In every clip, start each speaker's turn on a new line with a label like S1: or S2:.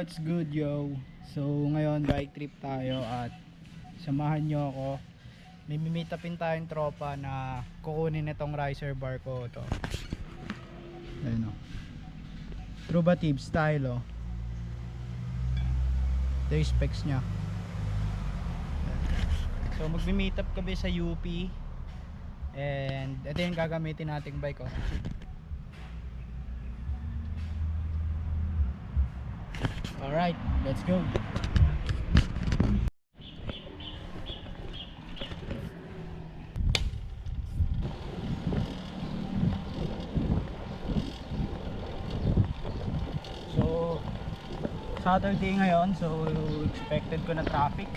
S1: What's good, yo? So ngayon bike trip tayo at samahan nyo ako. May meet upin tayong tropa na kukunin itong riser bar ko to. Ayun o, Trubative style o. Ito yung specs nya. So magme-meet up kami sa UP. And ito yung gagamitin nating bike o. Alright, let's go. So Saturday ngayon, so expected ko na traffic.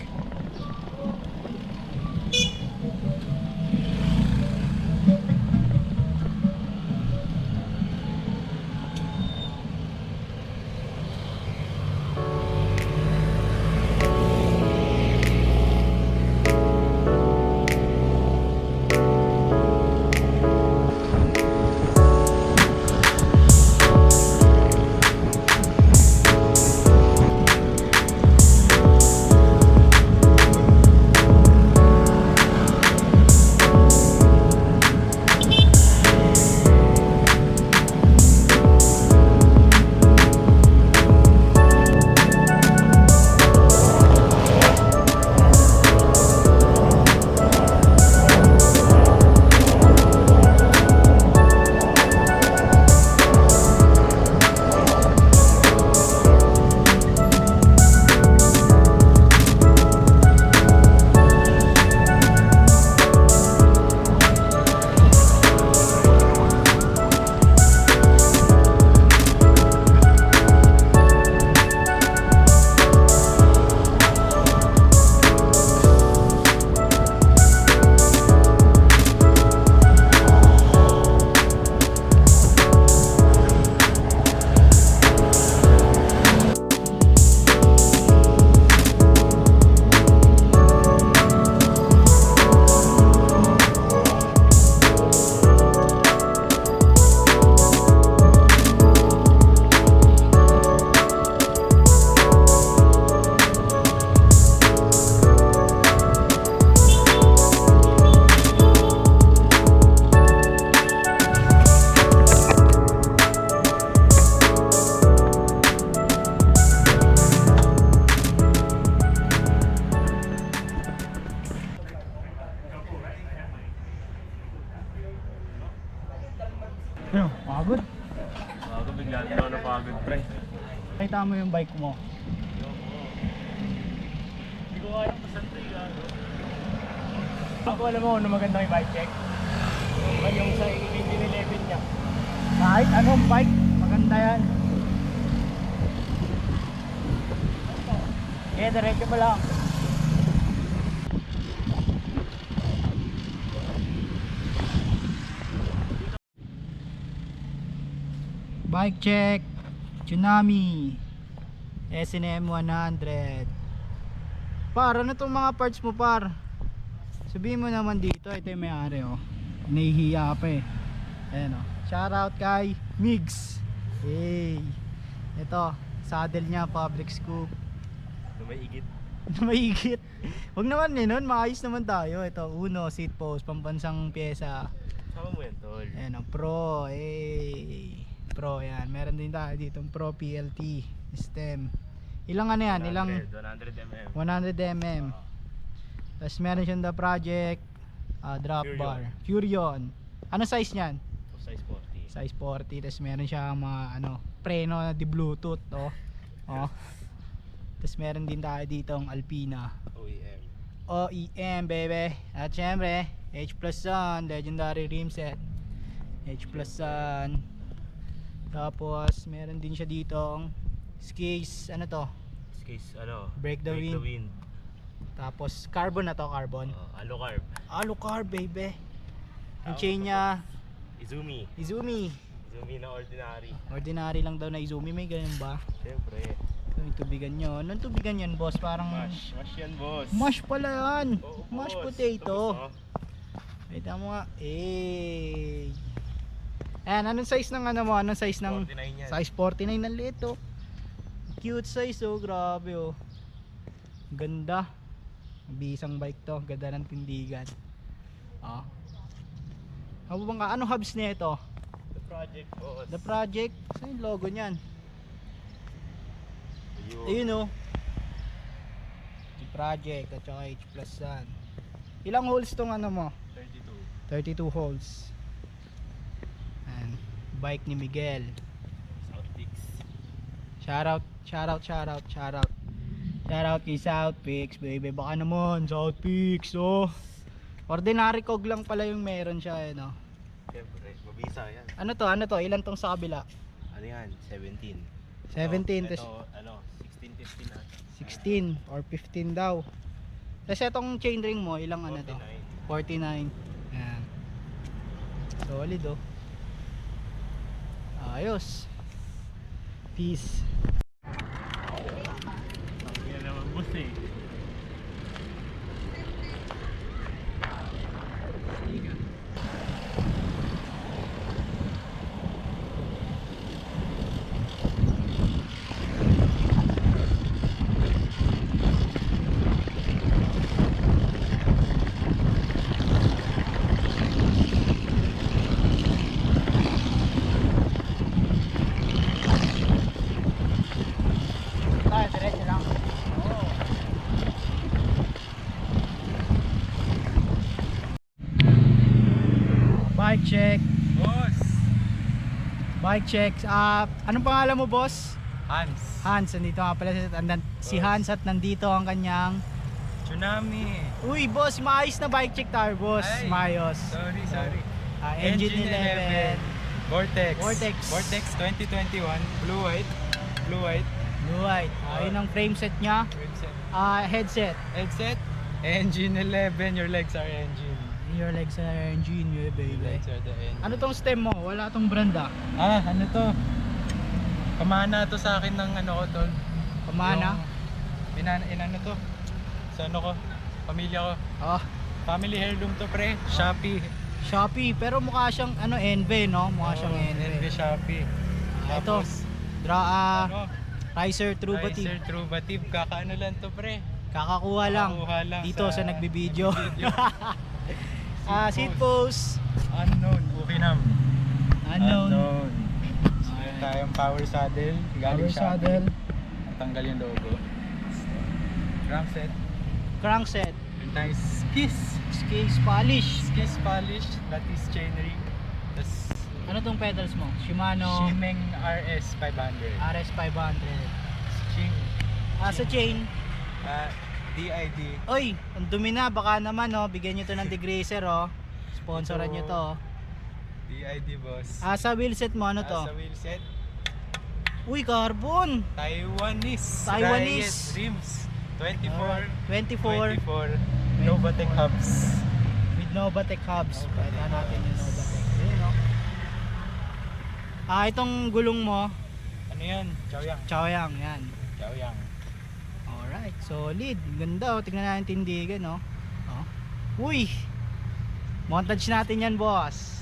S1: Ano? Pagod?
S2: Bago bigla na ako napagod, pre.
S1: Nakita mo yung bike mo.
S2: Hindi ko kaya pasan, pre.
S1: Ako alam mo ano magandang yung bike check? Yung sa 1811 niya. Kahit anong bike, maganda yan. Okay, diretso pa lang. Bike check, Tsunami S&M 100. Par, ano itong mga parts mo, par? Sabihin mo naman dito, ito yung may-ari oh. Nahihiya pa eh. Ayan oh. Shoutout kay Migs. Hey. Ito, saddle niya, public scoop.
S2: Lumaigit.
S1: Mahigit. Huwag naman eh nun, maayos naman tayo. Ito, Uno, seat post, pambansang pyesa.
S2: Sama mo yan, tol.
S1: Ayan oh, Pro. Hey. Pro yan. Meron din tayo dito Pro PLT stem. Ilang ano yan?
S2: 100 mm.
S1: 100 mm. Tapos meron siyang The Project drop
S2: Furion.
S1: bar. Furion. Ano size niyan?
S2: Size 40.
S1: Size 40. Tapos meron siyang mga ano, preno na di Bluetooth, oh. Oh. Tapos meron din tayo dito ang Alpina.
S2: OEM.
S1: OEM, baby. At syempre, H+ Sun, legendary rim set. H+ Sun. Tapos meron din siya ditong skis, ano to?
S2: Skis, ano?
S1: Break the wind. Tapos carbon na to, carbon.
S2: Alucarb.
S1: Alucarb, baby. Ang
S2: Tawag
S1: chain
S2: ko
S1: niya
S2: Izumi.
S1: Izumi.
S2: Izumi na ordinary.
S1: Ordinary lang daw na Izumi, may ganun ba?
S2: Siyempre.
S1: Ito yung tubigan nyo. Anong tubigan yan, boss? Parang
S2: Mash. Mash yan, boss.
S1: mash pala yan.
S2: Oo,
S1: Mash
S2: boss.
S1: potato.
S2: Ito, boss,
S1: Kita mo nga. Eh. Ayan, anong size ng ano mo? Anong size ng
S2: 49 yan.
S1: size 49 ng liit oh. Cute size oh, grabe oh. Ganda. Bisang bike to, ganda ng tindigan. Oh. Habang ka, ano hubs niya ito?
S2: The project, boss.
S1: The Project. Saan yung logo niyan? Ayun oh. The Project at saka H plus yan. Ilang holes tong ano mo?
S2: 32.
S1: 32 holes. And bike ni Miguel.
S2: South Peaks.
S1: Shoutout kay South Peaks, baby. Baka naman, South Peaks, oh. Ordinary cog lang pala yung meron siya, eh, no?
S2: Siyempre, mabisa yan.
S1: Ano to? Ilan tong sa kabila?
S2: Ano yan? 17.
S1: 17,
S2: Ito,
S1: tas
S2: ano, 16, 15 na.
S1: 16 or 15 daw. Tapos itong chainring mo, ilang ano to? 49. Yan. Solid, oh. Ayos. Peace.
S2: Yan naman, boss eh.
S1: Tayo, diretso lang. Bike check.
S3: Boss!
S1: Bike check. Anong pangalan mo, boss?
S3: Hans!
S1: Hans, nandito nga pala si Hans at nandito ang kanyang.
S3: Tsunami!
S1: Uy, boss, maayos na bike check tayo, boss.
S3: Ay,
S1: Maayos.
S3: Sorry.
S1: Engine 11.
S3: Vortex.
S1: Vortex.
S3: Vortex 2021. Blue white.
S1: Blue white. Ayun ang frame set niya. Headset.
S3: Headset. Engine 11. Your legs are engine.
S1: Your legs are engine, yeah,
S3: Your
S1: baby.
S3: legs are the engine.
S1: Ano tong stem mo? Wala tong brand ah.
S3: Ano to? Pamana to sa akin ng ano ko tol.
S1: Pamana?
S3: Inano to? Sa ano ko? Pamilya ko.
S1: Oh,
S3: Family heirloom to pre. Shopee.
S1: Shopee. Pero mukha siyang ano, NV, no? Mukha siyang NV.
S3: Shopee.
S1: Ito.
S3: Tapos,
S1: Ano?
S3: ano?
S1: Riser Trubative.
S3: Riser Trubative. Kakaano lang to pre.
S1: Kakakuha lang.
S3: Kakakuha lang
S1: Dito sa nagbibideo.
S3: nagbibideo.
S1: Seat post.
S3: Unknown. Ukinam.
S1: Unknown.
S3: Meron tayong power saddle. Galing
S1: Power
S3: Shopee.
S1: saddle.
S3: Natanggal yung logo. Crankset.
S1: Crankset.
S3: Meron tayong skis.
S1: Scales polish.
S3: Skis polish. Lattice chainring. Tapos
S1: Ano tong pedals mo? Shimano
S3: Shimeng RS 500.
S1: RS500.
S3: Shing.
S1: Sa chain.
S3: DID.
S1: Oy, ang dumi na. Baka naman, oh. Bigyan nyo to ng degreaser, oh. Sponsoran nyo to, oh.
S3: DID boss.
S1: Sa wheelset mo, ano to?
S3: Sa wheelset.
S1: Uy, carbon.
S3: Taiwanese.
S1: Taiwanese.
S3: Riot rims. 24.
S1: 24
S3: Novatec hubs.
S1: with Novatec hubs. Pwede natin yung Novatec. Ayun, oh. Itong gulong mo,
S3: Ano yan? Chaoyang.
S1: Chaoyang, yan.
S3: Chaoyang.
S1: Alright, solid. Ganda, oh. Tingnan natin tindigan, oh. Uy! Montage natin yan, boss.